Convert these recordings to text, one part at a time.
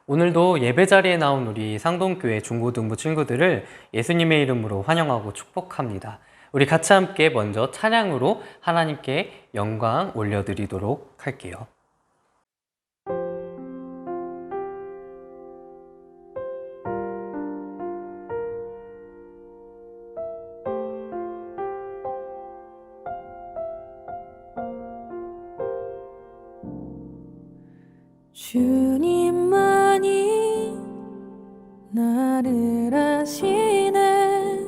오늘도 예배 자리에 나온 우리 상동교회 중고등부 친구들을 예수님의 이름으로 환영하고 축복합니다. 우리 같이 함께 먼저 찬양으로 하나님께 영광 올려드리도록 할게요. 주님만이 나를 아시네.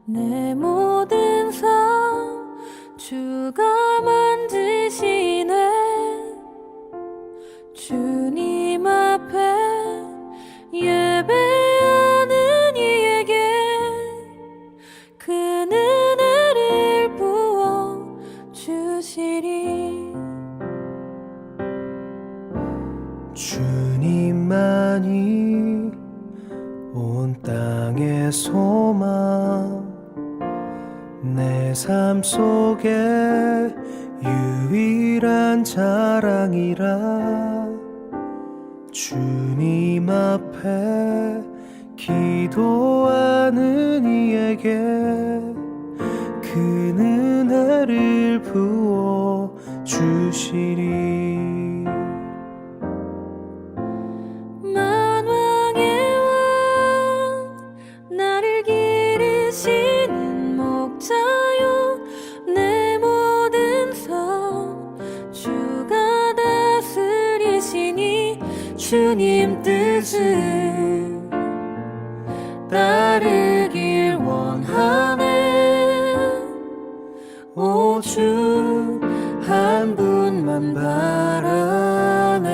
내 모든 삶 주가 만지시네. 주님 앞에 예배하는 이에게 그 은혜를 부어 주시리. 주님만이 온 땅의 소망, 내 삶 속에 유일한 자랑이라. 주님 앞에 기도하는 이에게 그 은혜를 부어 주시리. 만왕의 왕 나를 기르시는 목자요. 내 모든 삶 주가 다스리시니 주님 뜻을 따르길 원하네. 오 주 한 분만 바라네.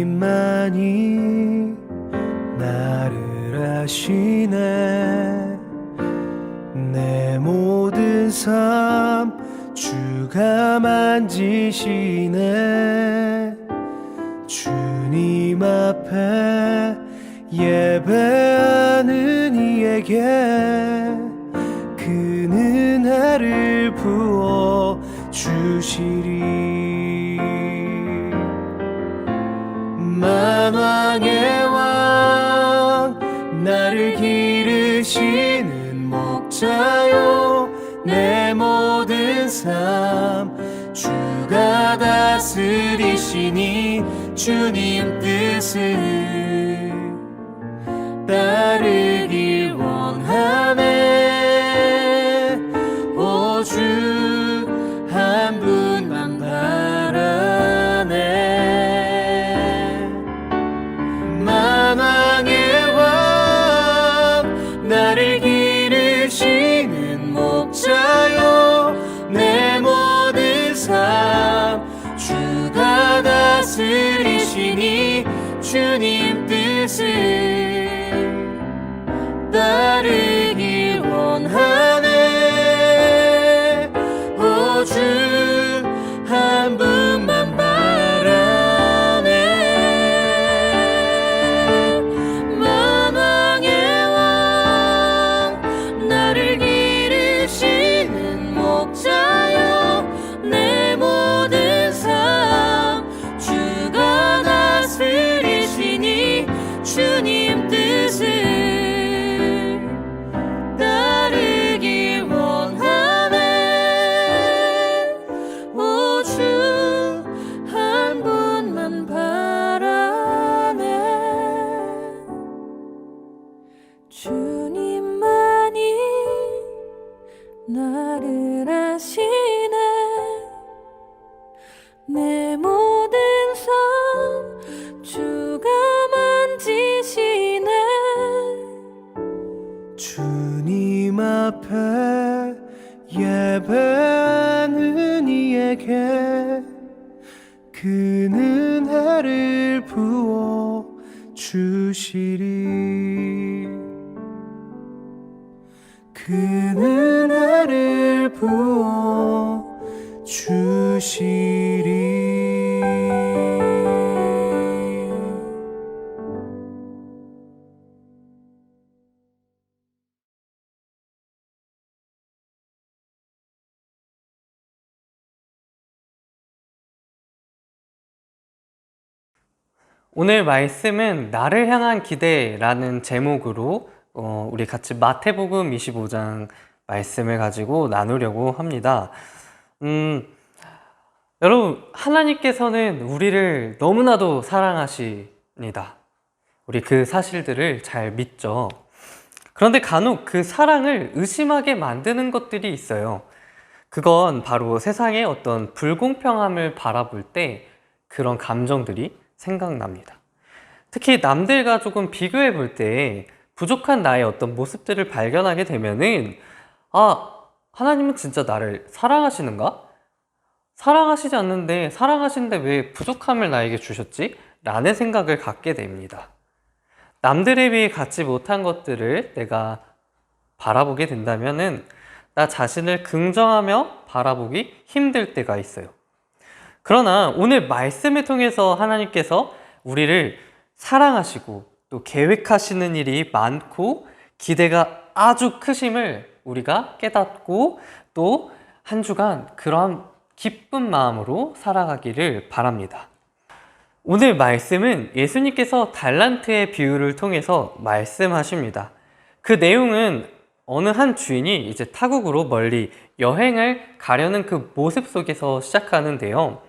주님만이 나를 아시네. 내 모든 삶 주가 만지시네. 주님 앞에 예배하는 이에게 그 은혜를 부어 주시리. 만왕의 왕 나를 기르시는 목자요. 내 모든 삶 주가 다스리시니 주님 뜻을 따르길 원하네. 오 주 한 분만 바라네. 만왕의 왕 나를 기르시는 목자요. 내 모든 삶 주가 다스리시니 주님 뜻을 따르길 원하네. 오 주 한 분만 바라네. 만왕의 왕 나를 기르시는 목자요. 내 모든 삶 주가 다스리시니 주님 뜻을 따르길 원하네. 오 주 한 분만 바라네. 주님만이 나를 아시네. 내 모든 삶 주가 만지시네. 주님 앞에 예배하는 이에게 그 은혜를 부어 주시리. 그 은혜를 부어 주시리. 오늘 말씀은 나를 향한 기대라는 제목으로 우리 같이 마태복음 25장 말씀을 가지고 나누려고 합니다. 여러분, 하나님께서는 우리를 너무나도 사랑하십니다. 우리 그 사실들을 잘 믿죠. 그런데 간혹 그 사랑을 의심하게 만드는 것들이 있어요. 그건 바로 세상의 어떤 불공평함을 바라볼 때 그런 감정들이 생각납니다. 특히 남들과 조금 비교해 볼 때 부족한 나의 어떤 모습들을 발견하게 되면은 하나님은 진짜 나를 사랑하시는가? 사랑하시지 않는데 사랑하시는데 왜 부족함을 나에게 주셨지? 라는 생각을 갖게 됩니다. 남들에 비해 갖지 못한 것들을 내가 바라보게 된다면은 나 자신을 긍정하며 바라보기 힘들 때가 있어요. 그러나 오늘 말씀을 통해서 하나님께서 우리를 사랑하시고 또 계획하시는 일이 많고 기대가 아주 크심을 우리가 깨닫고 또 한 주간 그러한 기쁜 마음으로 살아가기를 바랍니다. 오늘 말씀은 예수님께서 달란트의 비유를 통해서 말씀하십니다. 그 내용은 어느 한 주인이 이제 타국으로 멀리 여행을 가려는 그 모습 속에서 시작하는데요.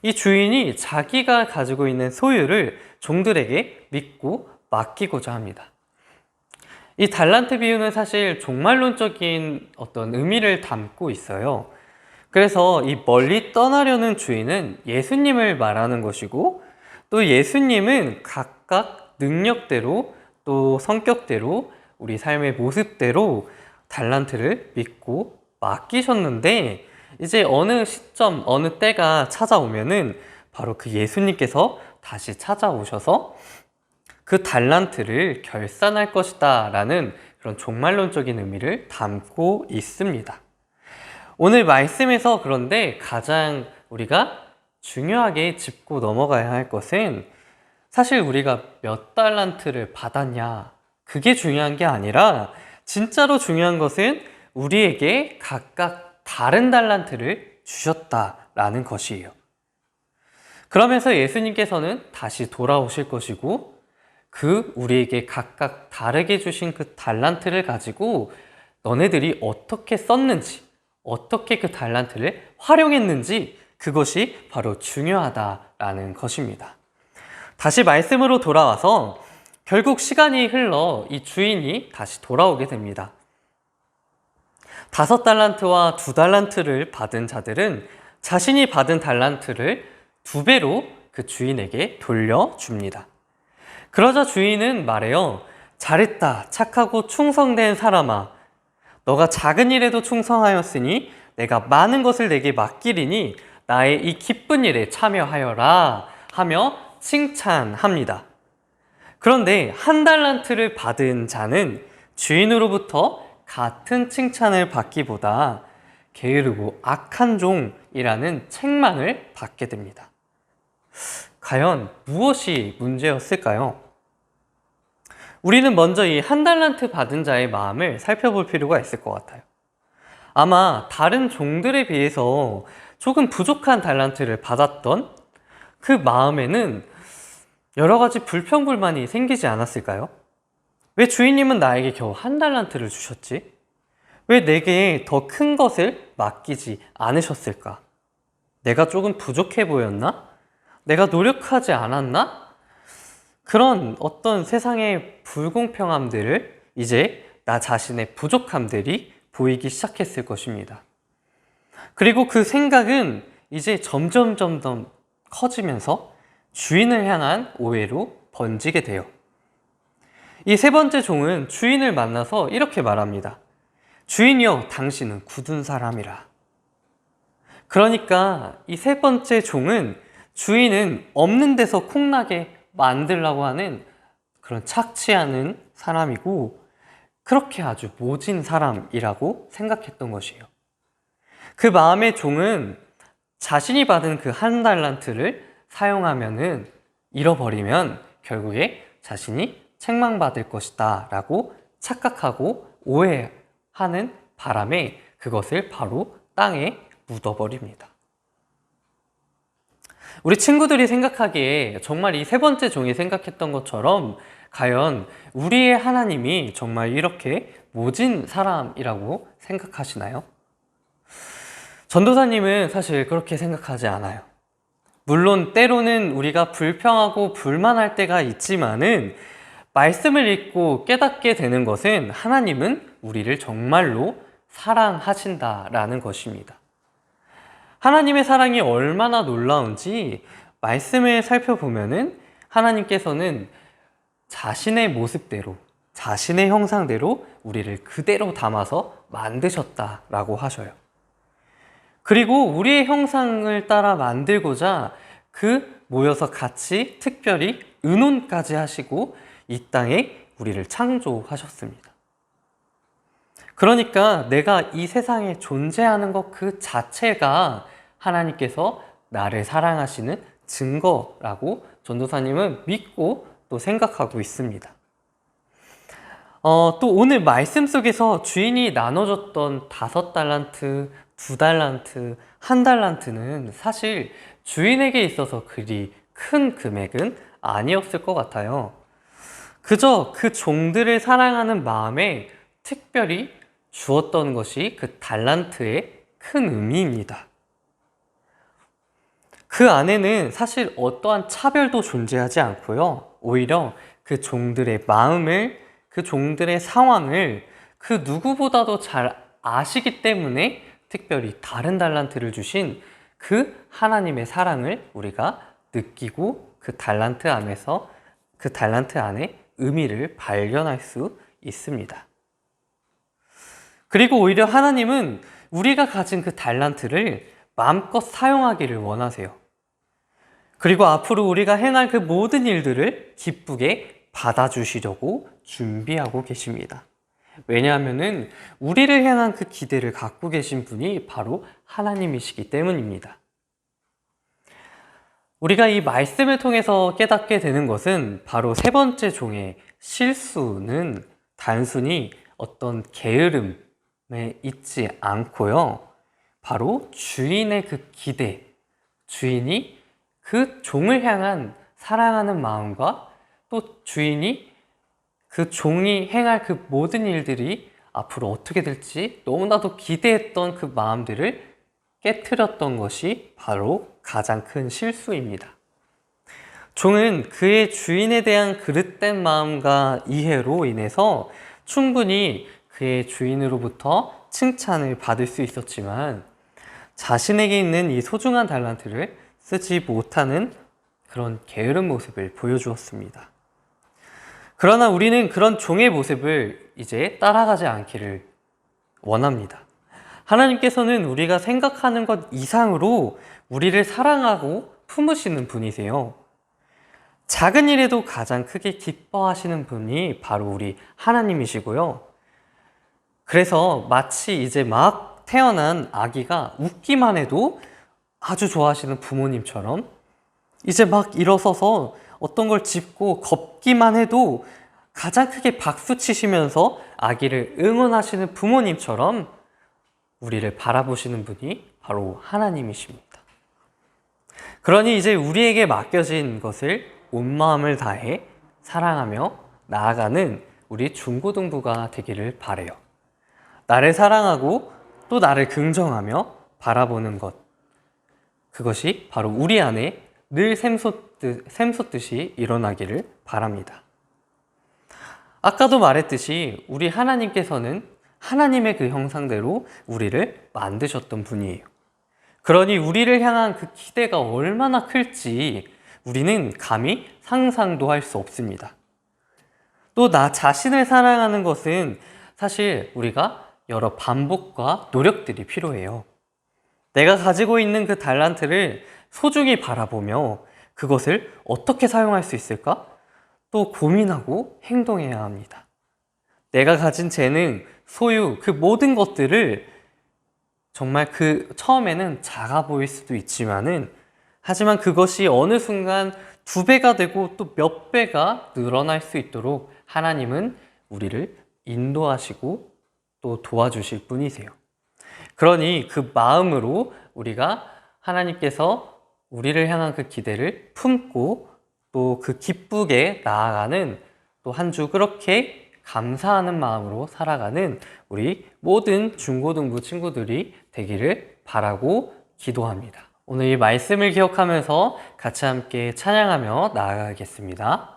이 주인이 자기가 가지고 있는 소유를 종들에게 믿고 맡기고자 합니다. 이 달란트 비유는 사실 종말론적인 어떤 의미를 담고 있어요. 그래서 이 멀리 떠나려는 주인은 예수님을 말하는 것이고 또 예수님은 각각 능력대로 또 성격대로 우리 삶의 모습대로 달란트를 믿고 맡기셨는데 이제 어느 시점, 어느 때가 찾아오면은 바로 그 예수님께서 다시 찾아오셔서 그 달란트를 결산할 것이다 라는 그런 종말론적인 의미를 담고 있습니다. 오늘 말씀에서 그런데 가장 우리가 중요하게 짚고 넘어가야 할 것은 사실 우리가 몇 달란트를 받았냐 그게 중요한 게 아니라 진짜로 중요한 것은 우리에게 각각 다른 달란트를 주셨다라는 것이에요. 그러면서 예수님께서는 다시 돌아오실 것이고 그 우리에게 각각 다르게 주신 그 달란트를 가지고 너네들이 어떻게 썼는지 어떻게 그 달란트를 활용했는지 그것이 바로 중요하다라는 것입니다. 다시 말씀으로 돌아와서 결국 시간이 흘러 이 주인이 다시 돌아오게 됩니다. 5달란트와 2달란트를 받은 자들은 자신이 받은 달란트를 2배로 그 주인에게 돌려줍니다. 그러자 주인은 말해요. 잘했다, 착하고 충성된 사람아. 너가 작은 일에도 충성하였으니 내가 많은 것을 내게 맡기리니 나의 이 기쁜 일에 참여하여라 하며 칭찬합니다. 그런데 1달란트를 받은 자는 주인으로부터 같은 칭찬을 받기보다 게으르고 악한 종이라는 책망을 받게 됩니다. 과연 무엇이 문제였을까요? 우리는 먼저 이 1달란트 받은 자의 마음을 살펴볼 필요가 있을 것 같아요. 아마 다른 종들에 비해서 조금 부족한 달란트를 받았던 그 마음에는 여러 가지 불평불만이 생기지 않았을까요? 왜 주인님은 나에게 겨우 1달란트를 주셨지? 왜 내게 더 큰 것을 맡기지 않으셨을까? 내가 조금 부족해 보였나? 내가 노력하지 않았나? 그런 어떤 세상의 불공평함들을 이제 나 자신의 부족함들이 보이기 시작했을 것입니다. 그리고 그 생각은 이제 점점 커지면서 주인을 향한 오해로 번지게 돼요. 이 3번째 종은 주인을 만나서 이렇게 말합니다. 주인이여, 당신은 굳은 사람이라. 그러니까 이 3번째 종은 주인은 없는 데서 콩나게 만들려고 하는 그런 착취하는 사람이고 그렇게 아주 모진 사람이라고 생각했던 것이에요. 그 마음의 종은 자신이 받은 그 1달란트를 사용하면은 잃어버리면 결국에 자신이 책망받을 것이다 라고 착각하고 오해하는 바람에 그것을 바로 땅에 묻어버립니다. 우리 친구들이 생각하기에 정말 이 세 번째 종이 생각했던 것처럼 과연 우리의 하나님이 정말 이렇게 모진 사람이라고 생각하시나요? 전도사님은 사실 그렇게 생각하지 않아요. 물론 때로는 우리가 불평하고 불만할 때가 있지만은 말씀을 읽고 깨닫게 되는 것은 하나님은 우리를 정말로 사랑하신다라는 것입니다. 하나님의 사랑이 얼마나 놀라운지 말씀을 살펴보면은 하나님께서는 자신의 모습대로, 자신의 형상대로 우리를 그대로 담아서 만드셨다라고 하셔요. 그리고 우리의 형상을 따라 만들고자 모여서 같이 특별히 의논까지 하시고 이 땅에 우리를 창조하셨습니다. 그러니까 내가 이 세상에 존재하는 것 그 자체가 하나님께서 나를 사랑하시는 증거라고 전도사님은 믿고 또 생각하고 있습니다. 또 오늘 말씀 속에서 주인이 나눠줬던 5달란트, 2달란트, 1달란트는 사실 주인에게 있어서 그리 큰 금액은 아니었을 것 같아요. 그저 그 종들을 사랑하는 마음에 특별히 주었던 것이 그 달란트의 큰 의미입니다. 그 안에는 사실 어떠한 차별도 존재하지 않고요. 오히려 그 종들의 마음을, 그 종들의 상황을 그 누구보다도 잘 아시기 때문에 특별히 다른 달란트를 주신 그 하나님의 사랑을 우리가 느끼고 그 달란트 안에 의미를 발견할 수 있습니다. 그리고 오히려 하나님은 우리가 가진 그 달란트를 마음껏 사용하기를 원하세요. 그리고 앞으로 우리가 행할 그 모든 일들을 기쁘게 받아주시려고 준비하고 계십니다. 왜냐하면은 우리를 향한 그 기대를 갖고 계신 분이 바로 하나님이시기 때문입니다. 우리가 이 말씀을 통해서 깨닫게 되는 것은 바로 세 번째 종의 실수는 단순히 어떤 게으름에 있지 않고요. 바로 주인의 그 기대, 주인이 그 종을 향한 사랑하는 마음과 또 주인이 그 종이 행할 그 모든 일들이 앞으로 어떻게 될지 너무나도 기대했던 그 마음들을 깨트렸던 것이 바로 가장 큰 실수입니다. 종은 그의 주인에 대한 그릇된 마음과 이해로 인해서 충분히 그의 주인으로부터 칭찬을 받을 수 있었지만 자신에게 있는 이 소중한 달란트를 쓰지 못하는 그런 게으른 모습을 보여주었습니다. 그러나 우리는 그런 종의 모습을 이제 따라가지 않기를 원합니다. 하나님께서는 우리가 생각하는 것 이상으로 우리를 사랑하고 품으시는 분이세요. 작은 일에도 가장 크게 기뻐하시는 분이 바로 우리 하나님이시고요. 그래서 마치 이제 막 태어난 아기가 웃기만 해도 아주 좋아하시는 부모님처럼 이제 막 일어서서 어떤 걸 짚고 걷기만 해도 가장 크게 박수 치시면서 아기를 응원하시는 부모님처럼 우리를 바라보시는 분이 바로 하나님이십니다. 그러니 이제 우리에게 맡겨진 것을 온 마음을 다해 사랑하며 나아가는 우리 중고등부가 되기를 바라요. 나를 사랑하고 또 나를 긍정하며 바라보는 것, 그것이 바로 우리 안에 늘 샘솟듯이 일어나기를 바랍니다. 아까도 말했듯이 우리 하나님께서는 하나님의 그 형상대로 우리를 만드셨던 분이에요. 그러니 우리를 향한 그 기대가 얼마나 클지 우리는 감히 상상도 할 수 없습니다. 또 나 자신을 사랑하는 것은 사실 우리가 여러 반복과 노력들이 필요해요. 내가 가지고 있는 그 달란트를 소중히 바라보며 그것을 어떻게 사용할 수 있을까? 또 고민하고 행동해야 합니다. 내가 가진 재능, 소유, 그 모든 것들을 정말 처음에는 작아 보일 수도 있지만은 하지만 그것이 어느 순간 2배가 되고 또 몇 배가 늘어날 수 있도록 하나님은 우리를 인도하시고 또 도와주실 분이세요. 그러니 그 마음으로 우리가 하나님께서 우리를 향한 그 기대를 품고 또 그 기쁘게 나아가는 또 한 주 그렇게 감사하는 마음으로 살아가는 우리 모든 중고등부 친구들이 되기를 바라고 기도합니다. 오늘 이 말씀을 기억하면서 같이 함께 찬양하며 나아가겠습니다.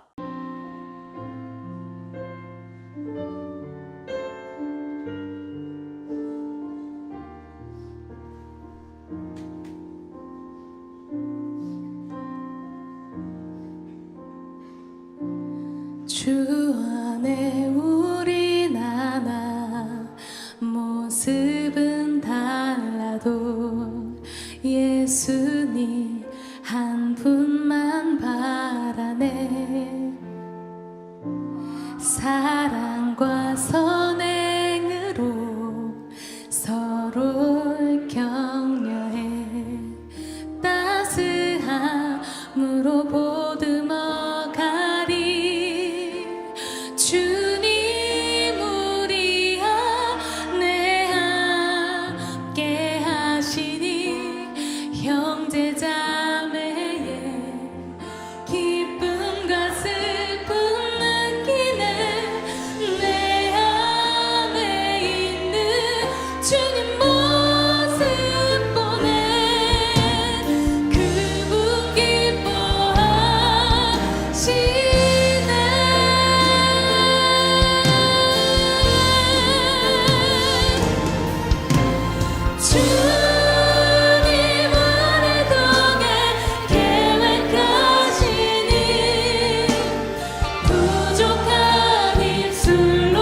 주 안에 우린 하나 모습은 달라도 예수님 한 분만 바라네 사랑과 선행으로 서로를 격려해 따스함으로 보듬어 가리 주님 우리 안에 함께 하시니 형제 자매의 기쁨과 슬픔 느끼네 내 안에 있는 주님 모습 보네 그분 기뻐하시네 주님 안에 동행 계획하시니 부족한 입술로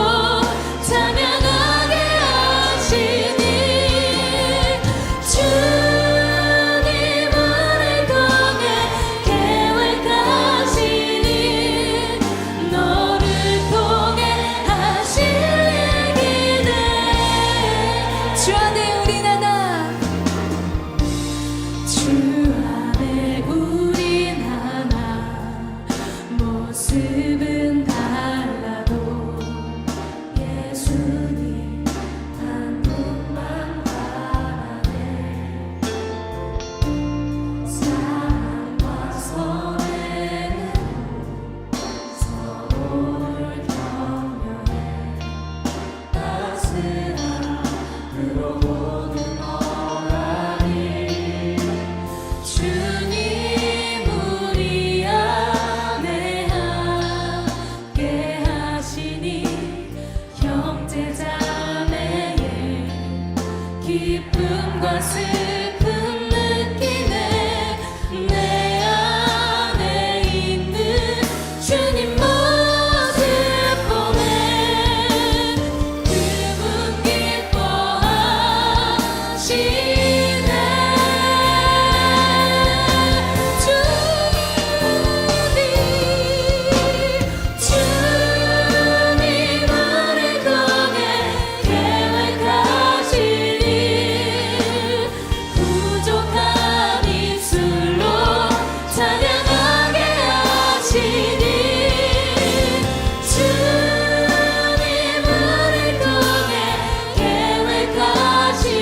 찬양하게 하시니 주님 안에 동행 계획하시니 너를 통해 하실 얘기네 주 안에 우린 하나 주 안에 우린 하나 모습은 달라도 예수님 한 분만 바라네 사랑과 선행으로 서로를 격려해 따스함으로 보듬어 가리 주님 우리 안에 함께 하시니 형제 자매의 기쁨과 슬픔 느끼네 내 안에 있는 주님 모습 보네 그분 기뻐하시네 주님 안에 동행 계획하시니 부족한 입술로 찬양하게 하시니 주님 안에 동행 계획하시니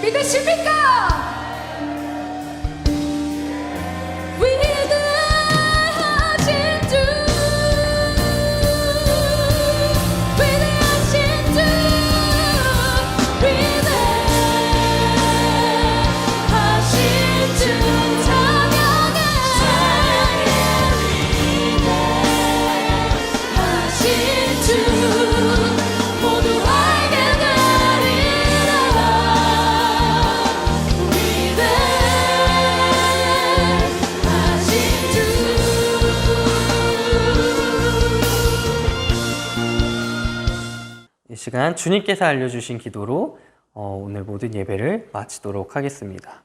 믿으십니까? 위대하신 주 위대하신 주 위대하신 주 찬양해 위대하신 주 모두 알게 되리라 위대하신 주 이 시간 주님께서 알려주신 기도로 오늘 모든 예배를 마치도록 하겠습니다.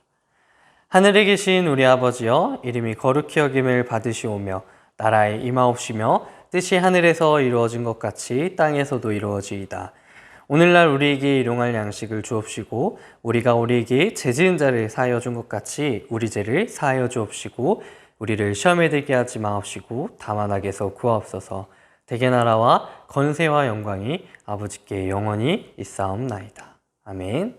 하늘에 계신 우리 아버지여, 이름이 거룩히 여김을 받으시오며 나라에 임하옵시며 뜻이 하늘에서 이루어진 것 같이 땅에서도 이루어지이다. 오늘날 우리에게 일용할 양식을 주옵시고 우리가 우리에게 죄 지은 자를 사하여 준 것 같이 우리 죄를 사하여 주옵시고 우리를 시험에 들게 하지 마옵시고 다만 악에서 구하옵소서. 대개 나라와 건세와 영광이 아버지께 영원히 있사옵나이다. 아멘.